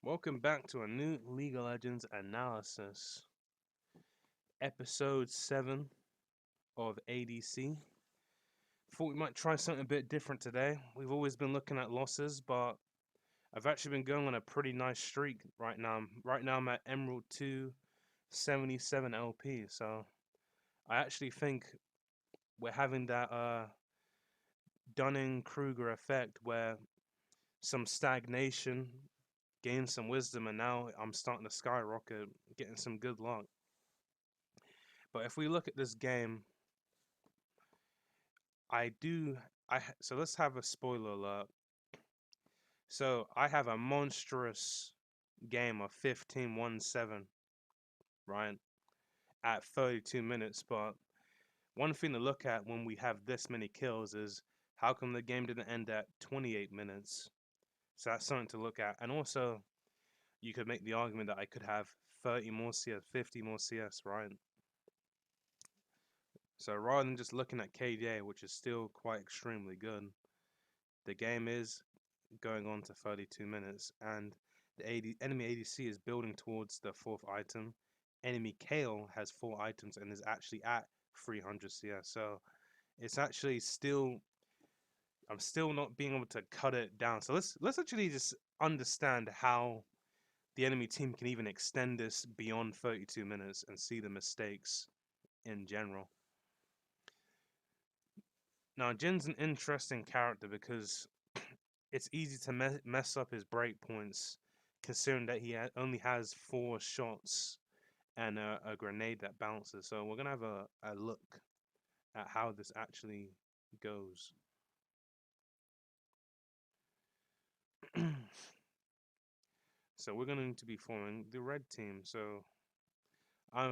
Welcome back to a new League of Legends analysis, episode 7 of ADC. Thought we might try something a bit different today. We've always been looking at losses, but I've actually been going on a pretty nice streak right now. Right now I'm at Emerald 2 77 LP, so I actually think we're having that Dunning-Kruger effect where some stagnation gained some wisdom, and now I'm starting to skyrocket, getting some good luck. But if we look at this game, I do. So let's have a spoiler alert. So I have a monstrous game of 15-1-7, right, at 32 minutes. But one thing to look at when we have this many kills is how come the game didn't end at 28 minutes? So that's something to look at. And also, you could make the argument that I could have 30 more CS, 50 more CS, right? So rather than just looking at KDA, which is still quite extremely good, the game is going on to 32 minutes, and the enemy ADC is building towards the fourth item. Enemy Kale has 4 items and is actually at 300 CS. So it's actually still, I'm still not being able to cut it down. So let's actually just understand how the enemy team can even extend this beyond 32 minutes and see the mistakes in general. Now, Jin's an interesting character because it's easy to mess up his breakpoints, considering that he only has 4 shots and a grenade that bounces. So we're gonna have a look at how this actually goes. So we're gonna need to be forming the red team. So I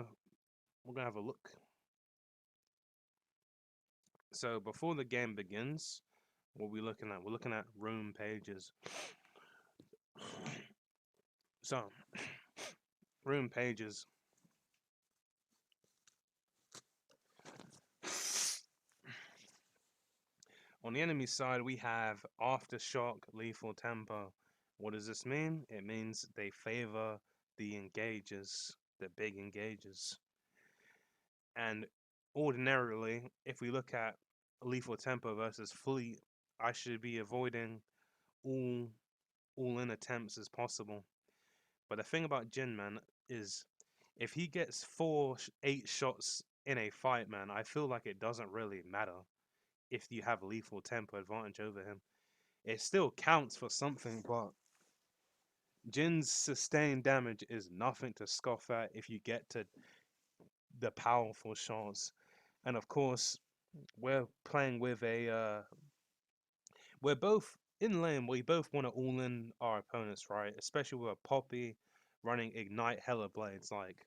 we're gonna have a look. So before the game begins, what we're looking at? We're looking at room pages. So room pages. On the enemy side, we have Aftershock, Lethal Tempo. What does this mean? It means they favor the engagers, the big engagers. And ordinarily, if we look at Lethal Tempo versus Fleet, I should be avoiding all in attempts as possible. But the thing about Jin, man, is if he gets 8 shots in a fight, man, I feel like it doesn't really matter if you have lethal tempo advantage over him. It still counts for something, but Jin's sustained damage is nothing to scoff at if you get to the powerful shots. And of course, we're playing with we're both in lane. We both want to all in our opponents, right? Especially with a Poppy running Ignite Hella Blades. Like,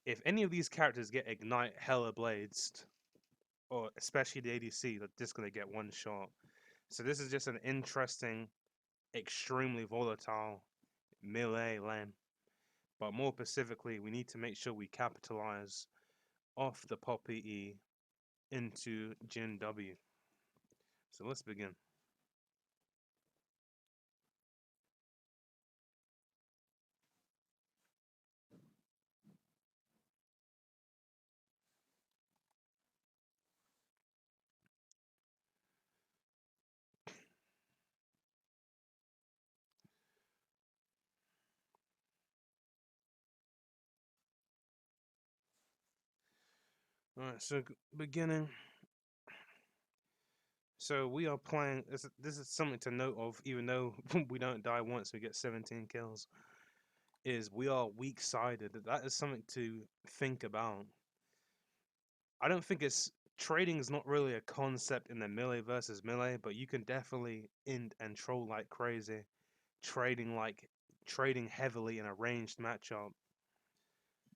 if any of these characters get Ignite Hella Blades, or especially the ADC, they're just gonna get one shot. So this is just an interesting, extremely volatile melee lane. But more specifically, we need to make sure we capitalize off the Poppy E into Jin W. So let's begin. Alright, so beginning. So we are playing. This is something to note of, even though we don't die once, we get 17 kills. Is we are weak sided. That is something to think about. I don't think it's trading is not really a concept in the melee versus melee, but you can definitely int and troll like crazy, trading like trading heavily in a ranged matchup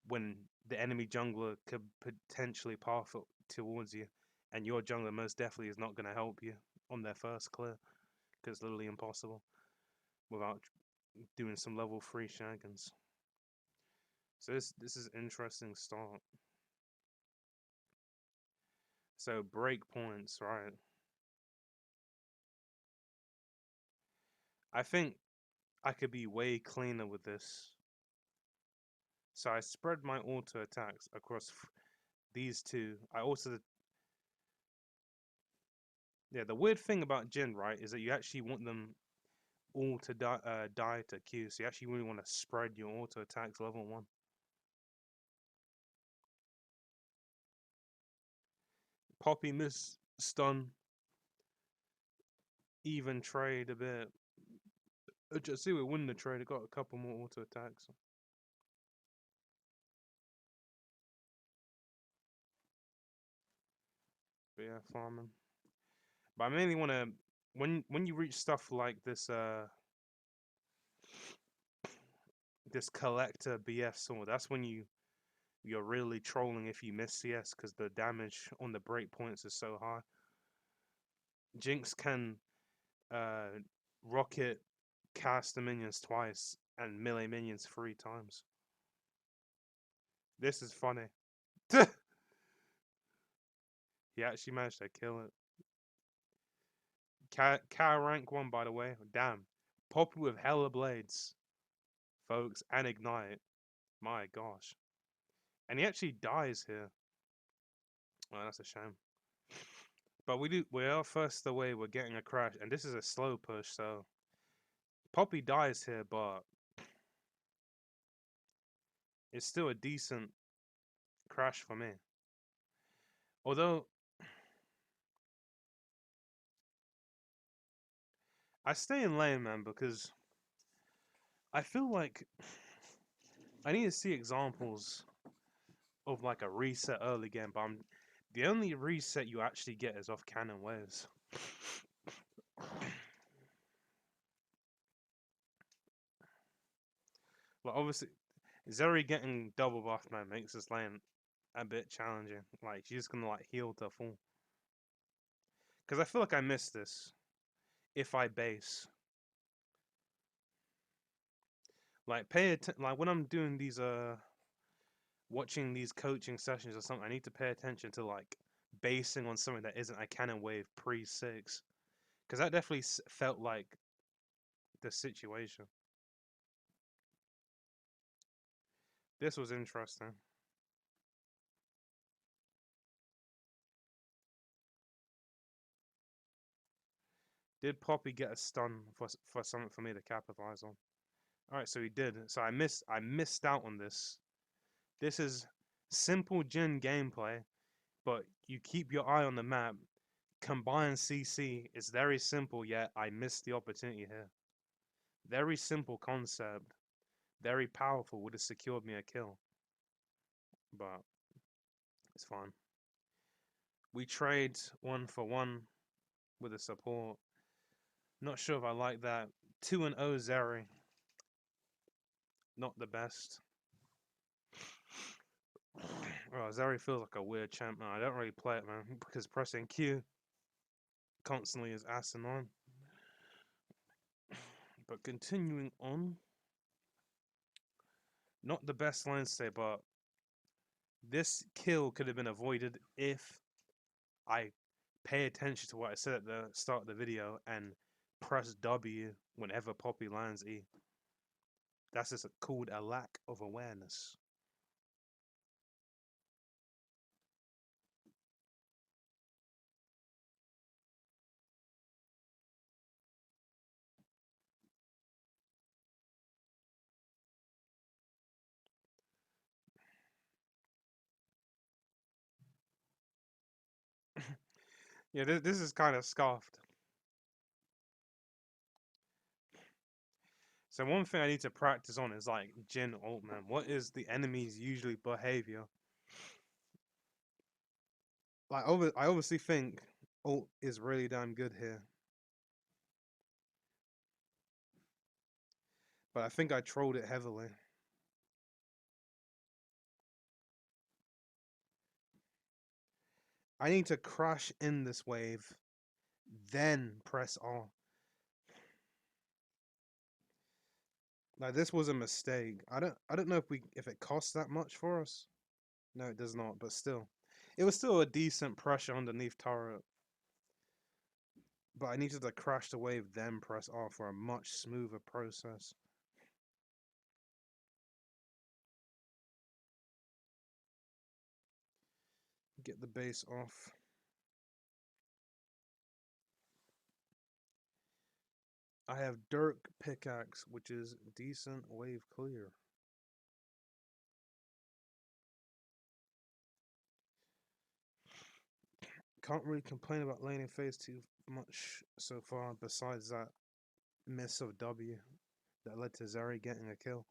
when the enemy jungler could potentially path towards you, and your jungler most definitely is not going to help you on their first clear because it's literally impossible without doing some level 3 shenanigans. So this is interesting start. So break points, right? I think I could be way cleaner with this. So I spread my auto attacks across these two. I also, yeah, the weird thing about Jin, right, is that you actually want them all to die to Q. So you actually really want to spread your auto attacks level 1. Poppy miss stun, even trade a bit. Just see we win the trade. I got a couple more auto attacks. But yeah, farming. But I mainly want to when you reach stuff like this collector BF sword, that's when you're really trolling if you miss CS because the damage on the breakpoints is so high. Jinx can uh rocket cast the minions twice and melee minions 3 times. This is funny. He actually managed to kill it. Cow rank 1, by the way. Damn. Poppy with hella blades, folks, and ignite. My gosh. And he actually dies here. Oh, that's a shame. But we are first away. We're getting a crash, and this is a slow push, so Poppy dies here, but it's still a decent crash for me. Although I stay in lane, man, because I feel like I need to see examples of like a reset early game, but the only reset you actually get is off cannon waves. Like obviously, Zeri getting double buff, man, makes this lane a bit challenging. Like she's just gonna like heal to full. Because I feel like I missed this if I base. Like like when I'm doing these watching these coaching sessions or something, I need to pay attention to like basing on something that isn't a cannon wave pre-6. Because that definitely felt like the situation. This was interesting. Did Poppy get a stun for something for me to capitalize on? All right, so he did. So I missed out on this. This is simple Jin gameplay, but you keep your eye on the map. Combine CC is very simple, yet I missed the opportunity here. Very simple concept, very powerful. Would have secured me a kill, but it's fine. We trade 1 for 1 with a support. Not sure if I like that. 2-0 Zeri. Not the best. Oh, Zeri feels like a weird champ, man. I don't really play it, man, because pressing Q constantly is asinine. But continuing on, not the best line stay, but this kill could have been avoided if I pay attention to what I said at the start of the video and press W whenever Poppy lands E. That's just called a lack of awareness. Yeah, this is kind of scoffed. So one thing I need to practice on is like Jin ult, man. What is the enemy's usually behavior? Like I obviously think ult is really damn good here, but I think I trolled it heavily. I need to crash in this wave, then press R. Like this was a mistake. I don't know if it costs that much for us. No, it does not, but still. It was still a decent pressure underneath turret. But I needed to crash the wave, then press R for a much smoother process. Get the bass off. I have Dirk pickaxe, which is decent wave clear. Can't really complain about laning phase too much so far, besides that miss of W that led to Zeri getting a kill.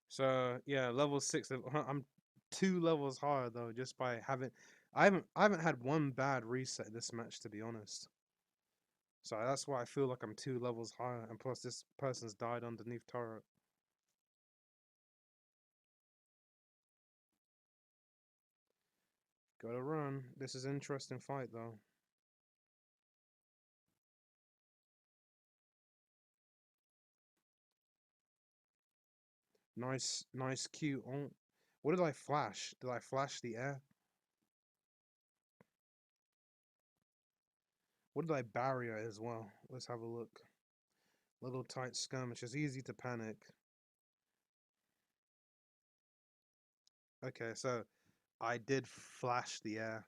So yeah, level 6. I'm 2 levels higher though, just by having. I haven't had one bad reset this match, to be honest. So that's why I feel like I'm 2 levels higher, and plus this person's died underneath turret. Gotta run. This is an interesting fight though. Nice Q. Oh, what did I flash? Did I flash the air? What did I barrier as well? Let's have a look. Little tight skirmish. It's easy to panic. Okay, so I did flash the air.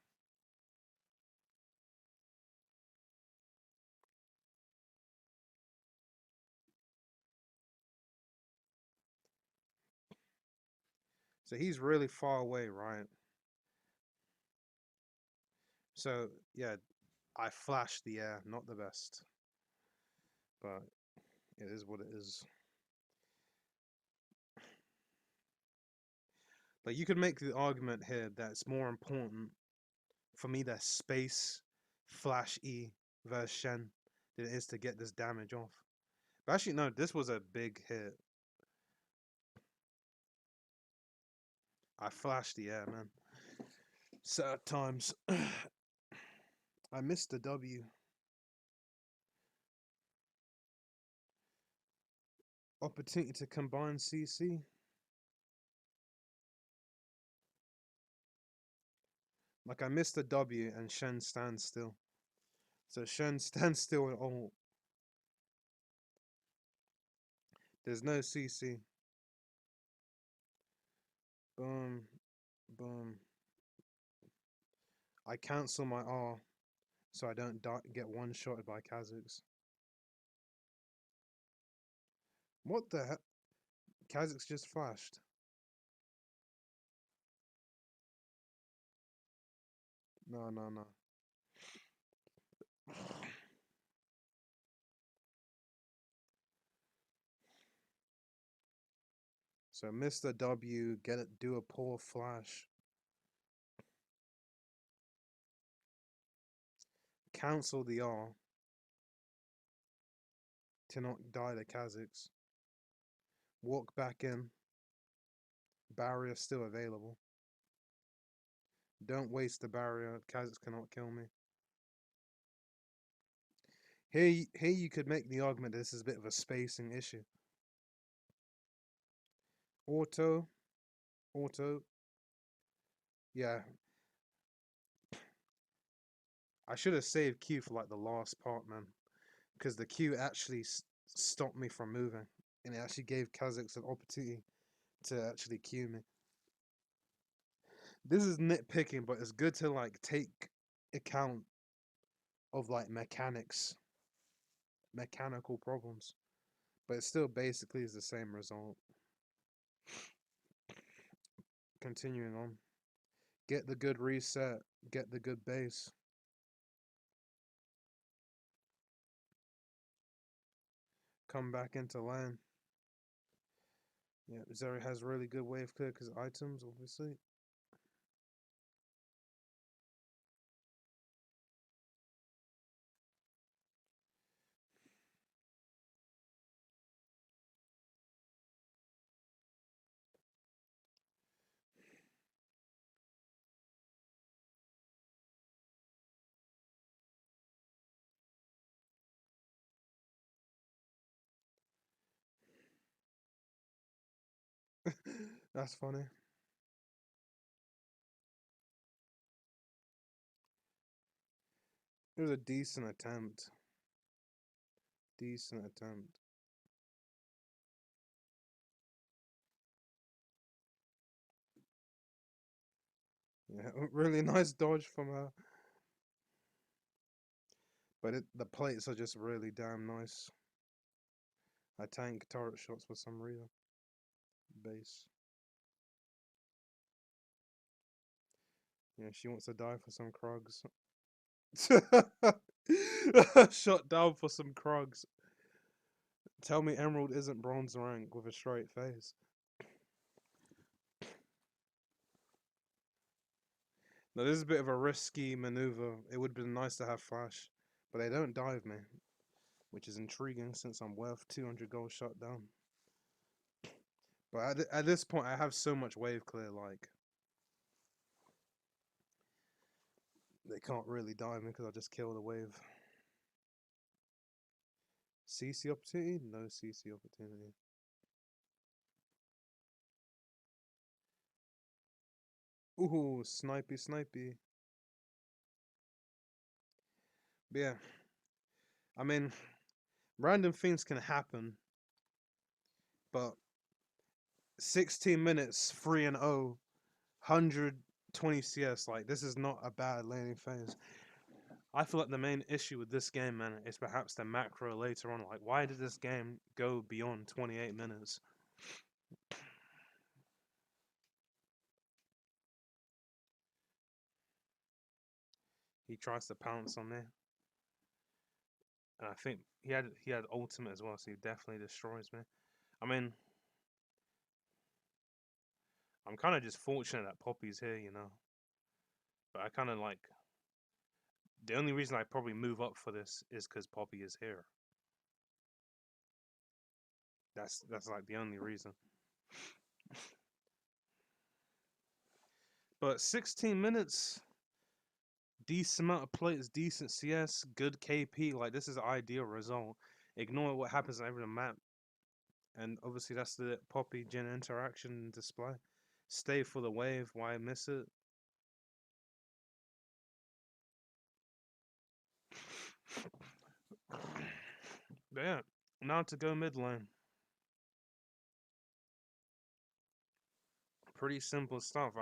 So he's really far away, right? So yeah, I flashed the air. Not the best, but it is what it is. Like you could make the argument here that it's more important for me to space flash E versus Shen than it is to get this damage off. But actually, no, this was a big hit. I flashed the air, man. Sad times. I missed the W. Opportunity to combine CC. Like I missed the W and Shen stands still. So Shen stands still and ult. There's no CC. Boom. Boom. I cancel my R so I don't get one-shotted by Kha'Zix. What the heck? Kha'Zix just flashed. No, no, no. So Mr. W, get it, do a poor flash. Cancel the R to not die to Kha'Zix. Walk back in. Barrier still available. Don't waste the barrier. Kha'Zix cannot kill me. Here you could make the argument that this is a bit of a spacing issue. Auto. Auto. Yeah. I should have saved Q for like the last part, man. Because the Q actually stopped me from moving. And it actually gave Kha'Zix an opportunity to actually Q me. This is nitpicking, but it's good to like take account of like mechanical problems. But it still basically is the same result. Continuing on. Get the good reset. Get the good base. Come back into lane. Yeah, Zeri has really good wave clear because items, obviously. That's funny. It was a decent attempt. Decent attempt. Yeah, really nice dodge from her. But the plates are just really damn nice. I tank turret shots for some reason. Base. Yeah, she wants to die for some Krugs. Shot down for some Krugs. Tell me Emerald isn't bronze rank with a straight face. Now this is a bit of a risky maneuver. It would have been nice to have flash, but they don't dive me, which is intriguing since I'm worth 200 gold shot down. But at this point, I have so much wave clear, like they can't really dive me because I just kill the wave. CC opportunity? No CC opportunity. Ooh, snipey, snipey. But yeah, I mean, random things can happen, but 16 minutes, 3 and 0, 120 CS, like this is not a bad laning phase. I feel like the main issue with this game, man, is perhaps the macro later on. Like, why did this game go beyond 28 minutes? He tries to pounce on me, and I think he had ultimate as well, so he definitely destroys me. I mean, I'm kind of just fortunate that Poppy's here, you know. But I kind of like the only reason I probably move up for this is because Poppy is here. That's like the only reason. But 16 minutes, decent amount of plays, decent CS, good KP. Like this is an ideal result. Ignore what happens on every map, and obviously that's the Poppy Jin interaction display. Stay for the wave. Why miss it? But yeah, now to go mid lane. Pretty simple stuff.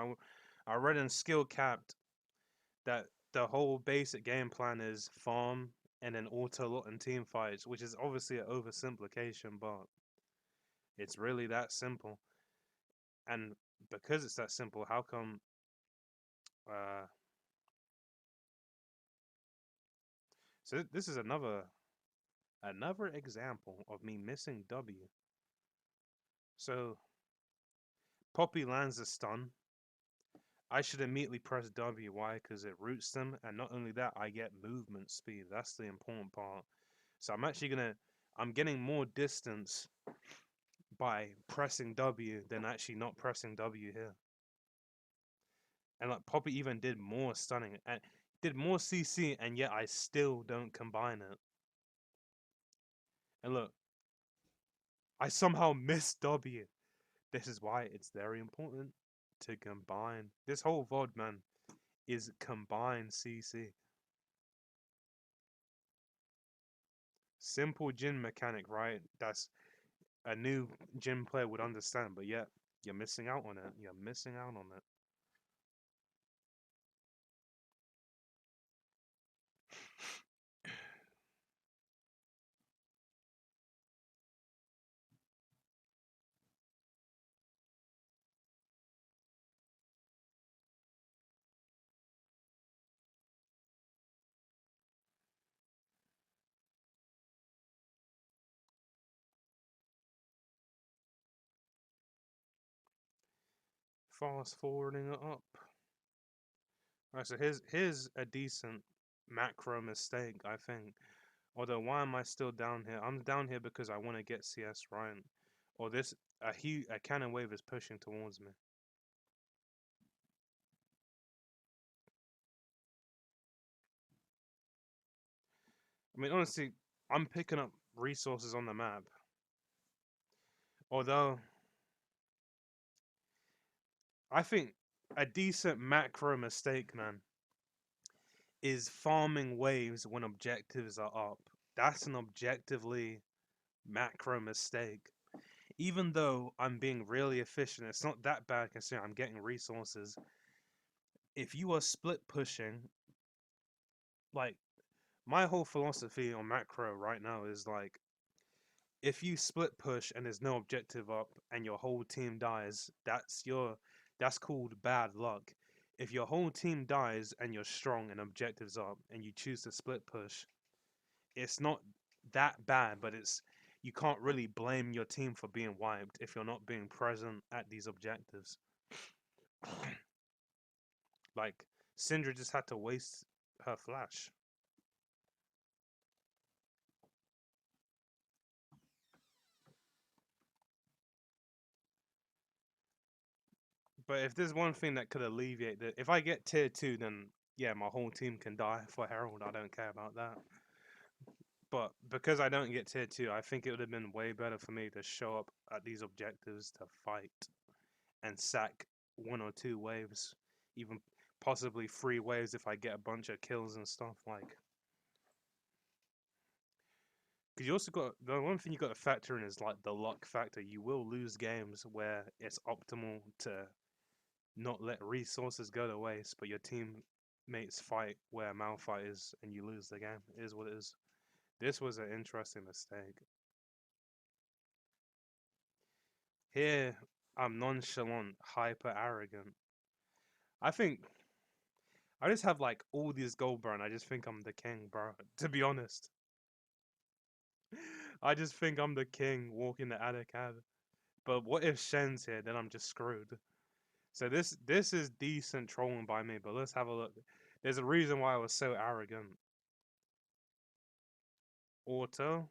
I read in skill capped that the whole basic game plan is farm and then auto lot and team fights, which is obviously an oversimplification, but it's really that simple. And because it's that simple, how come? Uh, so this is another example of me missing W. So Poppy lands a stun. I should immediately press W. Why? Because it roots them, and not only that, I get movement speed. That's the important part. So I'm getting more distance by pressing W than actually not pressing W here. And like Poppy even did more stunning and did more CC, and yet I still don't combine it. And look, I somehow missed W. This is why it's very important to combine. This whole VOD, man, is combined CC. Simple gym mechanic, right? That's a new gym player would understand, but yet you're missing out on it. You're missing out on it. Fast forwarding it up. Alright, so here's a decent macro mistake, I think. Although, why am I still down here? I'm down here because I want to get CS right. Or this, a cannon wave is pushing towards me. I mean, honestly, I'm picking up resources on the map. Although, I think a decent macro mistake, man, is farming waves when objectives are up. That's an objectively macro mistake. Even though I'm being really efficient, it's not that bad considering I'm getting resources. If you are split pushing, like, my whole philosophy on macro right now is like, if you split push and there's no objective up and your whole team dies, that's called bad luck. If your whole team dies and you're strong and objectives up and you choose to split push, it's not that bad, but it's you can't really blame your team for being wiped if you're not being present at these objectives. Like, Syndra just had to waste her flash. But if there's one thing that could alleviate that, if I get tier 2, then yeah, my whole team can die for Herald. I don't care about that. But because I don't get tier 2, I think it would have been way better for me to show up at these objectives to fight and sack 1 or 2 waves, even possibly 3 waves if I get a bunch of kills and stuff. Like, because you also got the one thing you got to factor in is like the luck factor. You will lose games where it's optimal to not let resources go to waste, but your teammates fight where Malphite is and you lose the game. It is what it is. This was an interesting mistake. Here, I'm nonchalant, hyper arrogant. I think I just have like all these gold, bro, and I just think I'm the king, bro. To be honest, I just think I'm the king walking the Adacad. But what if Shen's here? Then I'm just screwed. So this is decent trolling by me, but let's have a look. There's a reason why I was so arrogant. Auto.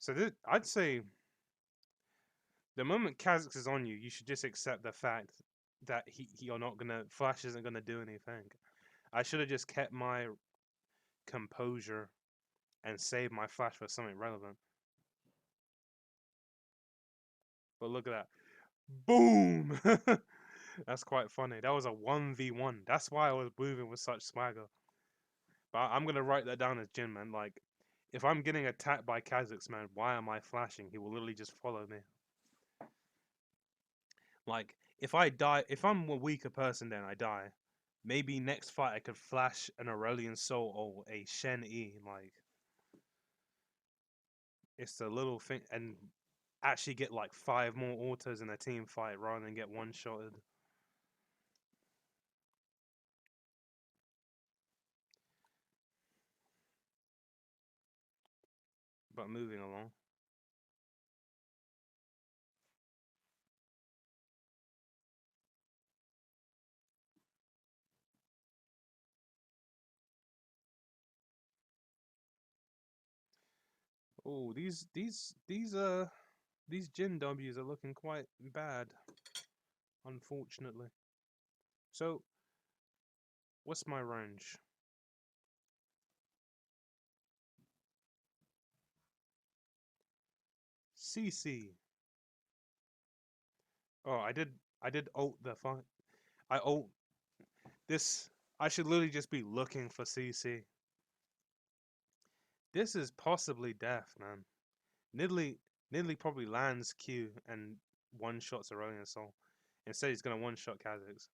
So this, I'd say the moment Kha'Zix is on you, you should just accept the fact that you're not gonna Flash isn't gonna do anything. I should have just kept my composure and saved my Flash for something relevant. But look at that. Boom! That's quite funny. That was a 1v1. That's why I was moving with such swagger. But I'm gonna write that down as Jin, man. Like, if I'm getting attacked by Kha'Zix, man, why am I flashing? He will literally just follow me. Like, if I die, if I'm a weaker person, then I die. Maybe next fight I could flash an Aurelion Soul or a Shen E. Like, it's the little thing, and actually get like 5 more autos in a team fight rather than get one-shotted. But moving along. Oh, these Jin W's are looking quite bad, unfortunately. So, what's my range? CC. Oh, I did ult the fight. I ult this. I should literally just be looking for CC. This is possibly death, man. Nidalee probably lands Q and one shots Aurelion Soul. Instead, he's gonna one shot Kha'Zix.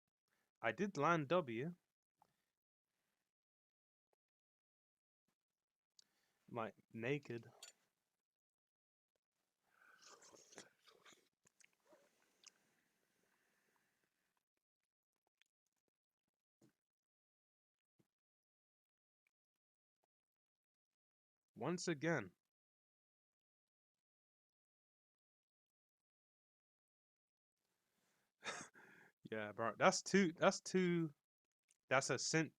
I did land W. Like, naked. Once again. Yeah, bro. That's two. That's two. That's a sin.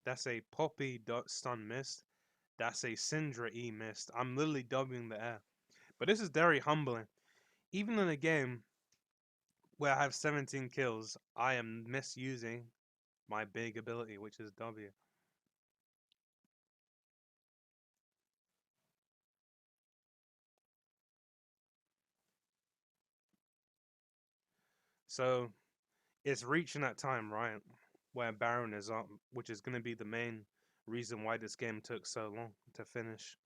That's a Poppy stun mist. That's a Syndra E mist. I'm literally doubling the air. But this is very humbling. Even in a game where I have 17 kills, I am misusing my big ability, which is W. So it's reaching that time, right, where Baron is up, which is going to be the main reason why this game took so long to finish.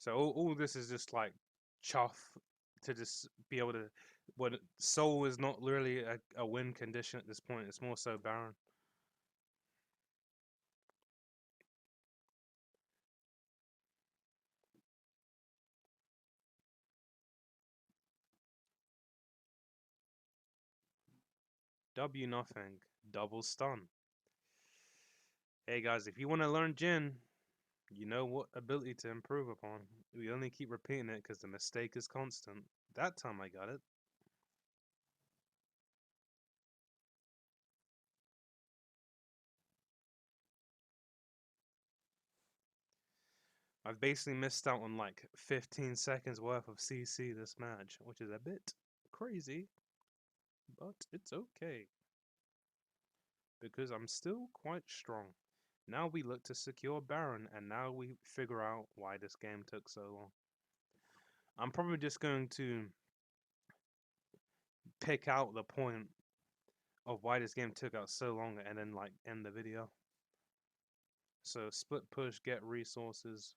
So all this is just like chuff to just be able to. What Soul is not really a win condition at this point. It's more so Baron. W nothing. Double stun. Hey guys, if you want to learn Jin, you know what ability to improve upon. We only keep repeating it because the mistake is constant. That time I got it. I've basically missed out on like 15 seconds worth of CC this match, which is a bit crazy, but it's okay because I'm still quite strong. Now we look to secure Baron, and now we figure out why this game took so long. I'm probably just going to pick out the point of why this game took out so long and then like end the video. So split push, get resources.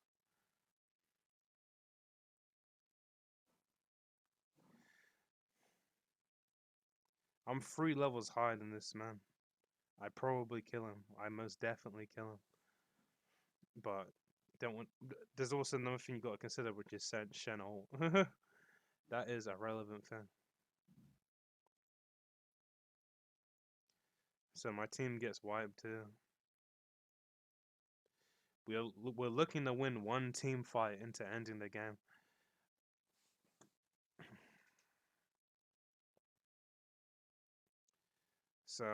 I'm 3 levels higher than this man. I probably kill him. I most definitely kill him. But don't want. There's also another thing you got to consider, which is Shen ult. That is a relevant thing. So my team gets wiped too. We're looking to win one team fight into ending the game. So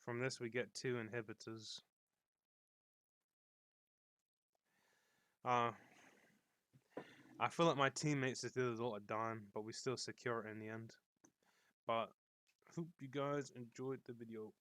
from this we get 2 inhibitors. Uh, I feel like my teammates just did a lot of dying, but we still secure it in the end. But hope you guys enjoyed the video.